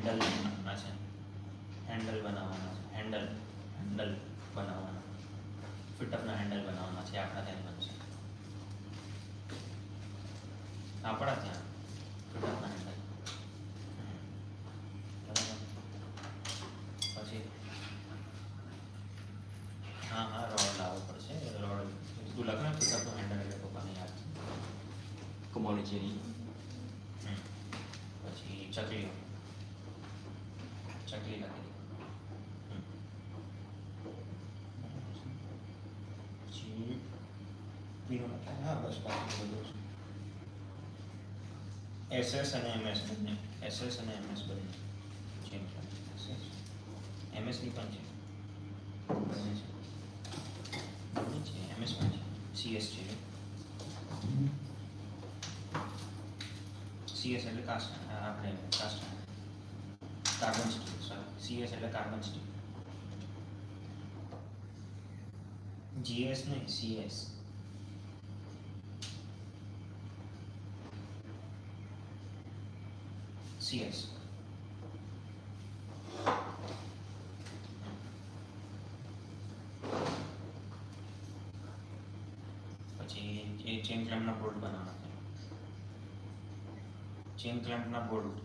Handle બનાવવાના છે, handle બનાવવાના છે, હેન્ડલ બનાવવાના, ફિટઅપના હેન્ડલ બનાવવાના છે. આપણા ત્યાં બનશે, આપણા ત્યાં ફિટઅપના હેન્ડલ. બરાબર. પછી હા હા રોડ લાવવો પડશે. રોડ તું લખ ને ફિટઅપનું હેન્ડલ એટલે પપ્પાને યાદ. કમોડિટી. પછી ચકલી લખી દે. પછી બીનું લખાય. હા બસ બાકી બધું એસએસ અને એમએસ બંને, એસએસ અને એમએસ બંને ચેન્જ એસએસ એમએસની પણ છે, બંને છે, બંને છે. એમએસ પણ છે, સીએસ છે. સીએસ એટલે કાસ્ટ, આપણે cast carbon steel. Sorry, CS એટલે કાર્બન સ્ટીલ. જીએસ નહીં, સીએસ. સીએસ. પછી એ ચેન ક્લેમ્પના બોલ્ટ બનાવવાના છે, ચેન ક્લેમ્પના બોલ્ટ.